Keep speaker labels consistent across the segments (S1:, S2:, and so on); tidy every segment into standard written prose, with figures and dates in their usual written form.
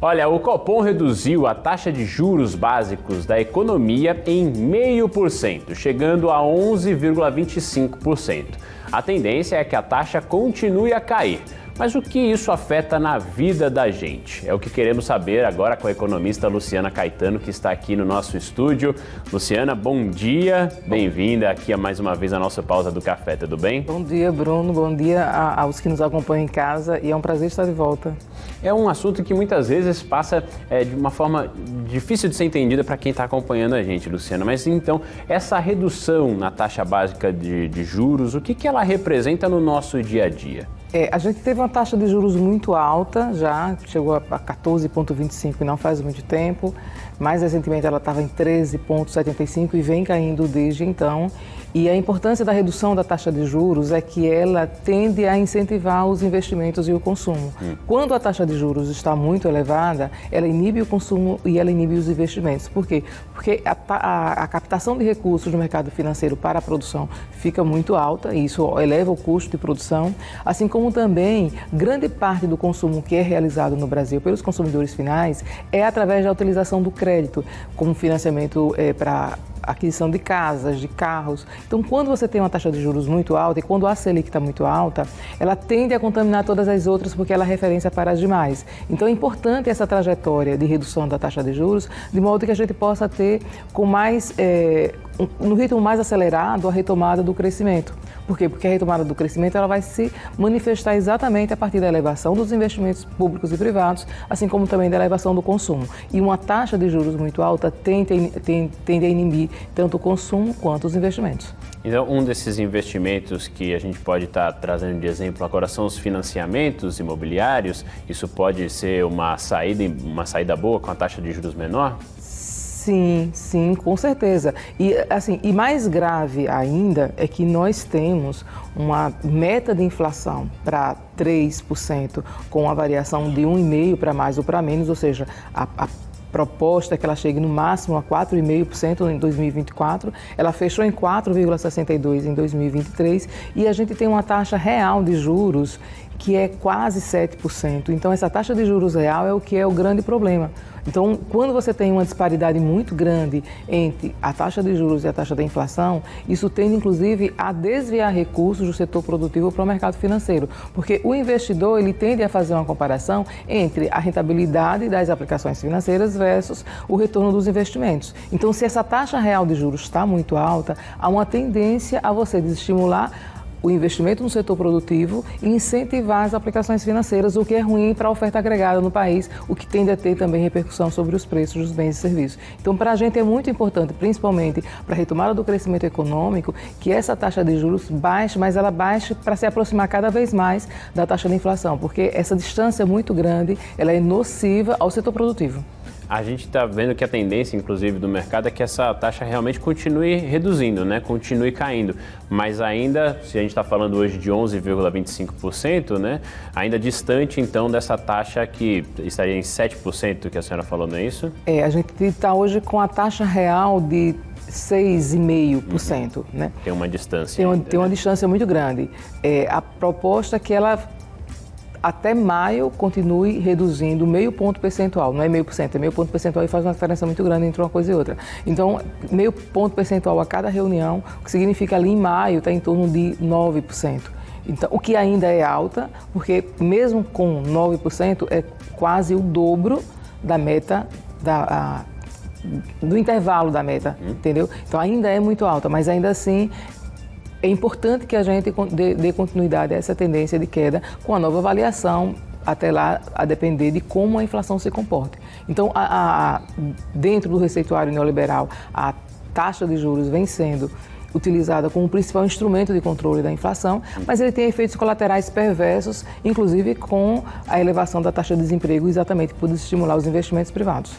S1: Olha, o Copom reduziu a taxa de juros básicos da economia em 0,5%, chegando a 11,25%. A tendência é que a taxa continue a cair. Mas o que isso afeta na vida da gente? É o que queremos saber agora com a economista Luciana Caetano, que está aqui no nosso estúdio. Luciana, bom dia, bem-vinda aqui mais uma vez à nossa pausa do café, tudo bem?
S2: Bom dia, Bruno, bom dia aos que nos acompanham em casa e é um prazer estar de volta.
S1: É um assunto que muitas vezes passa de uma forma difícil de ser entendida para quem está acompanhando a gente, Luciana. Mas então, essa redução na taxa básica de juros, o que ela representa no nosso dia a dia?
S2: A gente teve uma taxa de juros muito alta, já chegou a 14,25 e não faz muito tempo. Mais recentemente ela estava em 13,75 e vem caindo desde então. E a importância da redução da taxa de juros é que ela tende a incentivar os investimentos e o consumo. Quando a taxa de juros está muito elevada, ela inibe o consumo e ela inibe os investimentos. Por quê? Porque a captação de recursos no mercado financeiro para a produção fica muito alta e isso eleva o custo de produção, assim como também grande parte do consumo que é realizado no Brasil pelos consumidores finais é através da utilização do crédito, como financiamento para aquisição de casas, de carros. Então, quando você tem uma taxa de juros muito alta e quando a Selic está muito alta, ela tende a contaminar todas as outras porque ela é referência para as demais. Então, é importante essa trajetória de redução da taxa de juros, de modo que a gente possa ter com mais, no ritmo mais acelerado a retomada do crescimento. Por quê? Porque a retomada do crescimento ela vai se manifestar exatamente a partir da elevação dos investimentos públicos e privados, assim como também da elevação do consumo. E uma taxa de juros muito alta tende a inibir tanto o consumo quanto os investimentos.
S1: Então, um desses investimentos que a gente pode estar trazendo de exemplo agora são os financiamentos imobiliários. Isso pode ser uma saída boa com a taxa de juros menor?
S2: Sim, com certeza. E mais grave ainda é que nós temos uma meta de inflação para 3%, com a variação de 1,5% para mais ou para menos, ou seja, a proposta é que ela chegue no máximo a 4,5% em 2024, ela fechou em 4,62% em 2023 e a gente tem uma taxa real de juros que é quase 7%. Então, essa taxa de juros real é o que é o grande problema. Então, quando você tem uma disparidade muito grande entre a taxa de juros e a taxa da inflação, isso tende, inclusive, a desviar recursos do setor produtivo para o mercado financeiro. Porque o investidor, ele tende a fazer uma comparação entre a rentabilidade das aplicações financeiras versus o retorno dos investimentos. Então, se essa taxa real de juros está muito alta, há uma tendência a você desestimular o investimento no setor produtivo e incentivar as aplicações financeiras, o que é ruim para a oferta agregada no país, o que tende a ter também repercussão sobre os preços dos bens e serviços. Então, para a gente é muito importante, principalmente para a retomada do crescimento econômico, que essa taxa de juros baixe, mas ela baixe para se aproximar cada vez mais da taxa de inflação, porque essa distância muito grande, ela é nociva ao setor produtivo.
S1: A gente está vendo que a tendência, inclusive, do mercado é que essa taxa realmente continue reduzindo, né? Continue caindo. Mas ainda, se a gente está falando hoje de 11,25%, né? Ainda distante, então, dessa taxa que estaria em 7% que a senhora falou, não é isso?
S2: A gente está hoje com a taxa real de 6,5%, né?
S1: Tem uma distância.
S2: Tem uma distância muito grande. A proposta é que ela até maio continue reduzindo meio ponto percentual, não é 0,5%, é meio ponto percentual e faz uma diferença muito grande entre uma coisa e outra. Então, meio ponto percentual a cada reunião, o que significa ali em maio está em torno de 9%. Então, o que ainda é alta, porque mesmo com 9% é quase o dobro da meta do intervalo da meta, entendeu? Então, ainda é muito alta, mas ainda assim é importante que a gente dê continuidade a essa tendência de queda com a nova avaliação, até lá a depender de como a inflação se comporte. Então, dentro do receituário neoliberal, a taxa de juros vem sendo utilizada como o principal instrumento de controle da inflação, mas ele tem efeitos colaterais perversos, inclusive com a elevação da taxa de desemprego, exatamente por estimular os investimentos privados.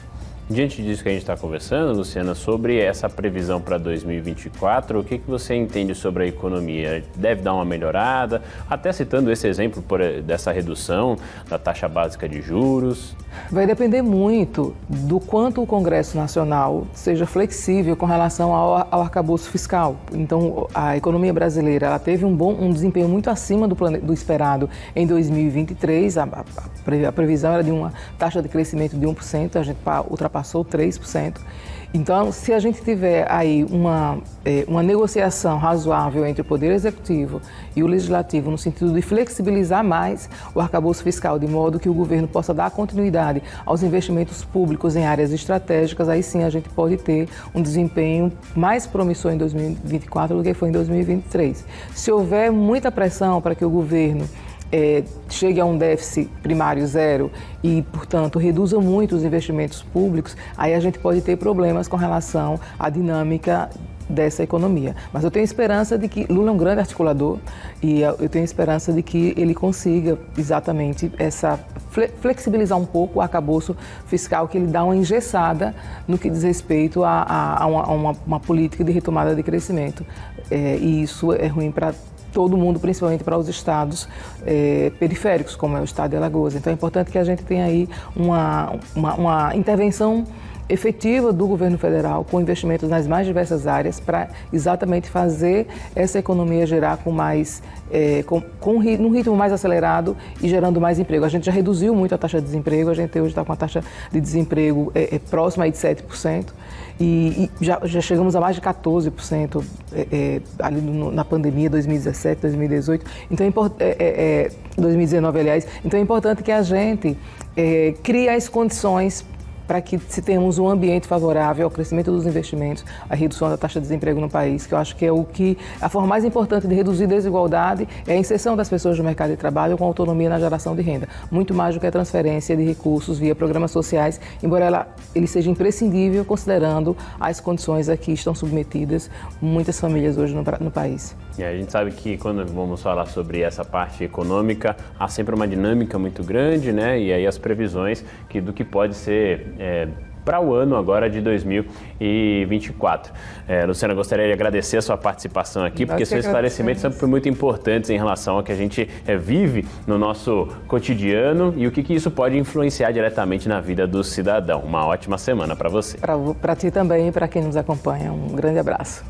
S1: Diante disso que a gente está conversando, Luciana, sobre essa previsão para 2024, o que você entende sobre a economia? Deve dar uma melhorada? Até citando esse exemplo dessa redução da taxa básica de juros.
S2: Vai depender muito do quanto o Congresso Nacional seja flexível com relação ao arcabouço fiscal. Então, a economia brasileira ela teve um desempenho muito acima do esperado em 2023. A previsão era de uma taxa de crescimento de 1%, a gente ultrapassou 3%. Então, se a gente tiver aí uma negociação razoável entre o Poder Executivo e o Legislativo, no sentido de flexibilizar mais o arcabouço fiscal, de modo que o governo possa dar continuidade aos investimentos públicos em áreas estratégicas, aí sim a gente pode ter um desempenho mais promissor em 2024 do que foi em 2023. Se houver muita pressão para que o governo chegue a um déficit primário zero e, portanto, reduza muito os investimentos públicos, aí a gente pode ter problemas com relação à dinâmica dessa economia. Mas eu tenho esperança de que Lula é um grande articulador e eu tenho esperança de que ele consiga exatamente flexibilizar um pouco o arcabouço fiscal, que ele dá uma engessada no que diz respeito a uma política de retomada de crescimento. E isso é ruim para todo mundo, principalmente para os estados periféricos, como é o estado de Alagoas. Então é importante que a gente tenha aí uma intervenção efetiva do governo federal com investimentos nas mais diversas áreas para exatamente fazer essa economia gerar num ritmo mais acelerado e gerando mais emprego. A gente já reduziu muito a taxa de desemprego, a gente hoje está com a taxa de desemprego próxima aí de 7%. E já chegamos a mais de 14% ali na pandemia, 2017, 2018, então 2019, aliás. Então é importante que a gente crie as condições para que se tenhamos um ambiente favorável ao crescimento dos investimentos, à redução da taxa de desemprego no país, que eu acho que a forma mais importante de reduzir desigualdade é a inserção das pessoas no mercado de trabalho com autonomia na geração de renda, muito mais do que a transferência de recursos via programas sociais, embora ele seja imprescindível considerando as condições a que estão submetidas muitas famílias hoje no país.
S1: E a gente sabe que quando vamos falar sobre essa parte econômica, há sempre uma dinâmica muito grande, né? E aí as previsões do que pode ser para o ano agora de 2024. Luciana, gostaria de agradecer a sua participação aqui, porque seus esclarecimentos sempre muito importantes em relação ao que a gente vive no nosso cotidiano e o que isso pode influenciar diretamente na vida do cidadão. Uma ótima semana para você.
S2: Para ti também e para quem nos acompanha. Um grande abraço.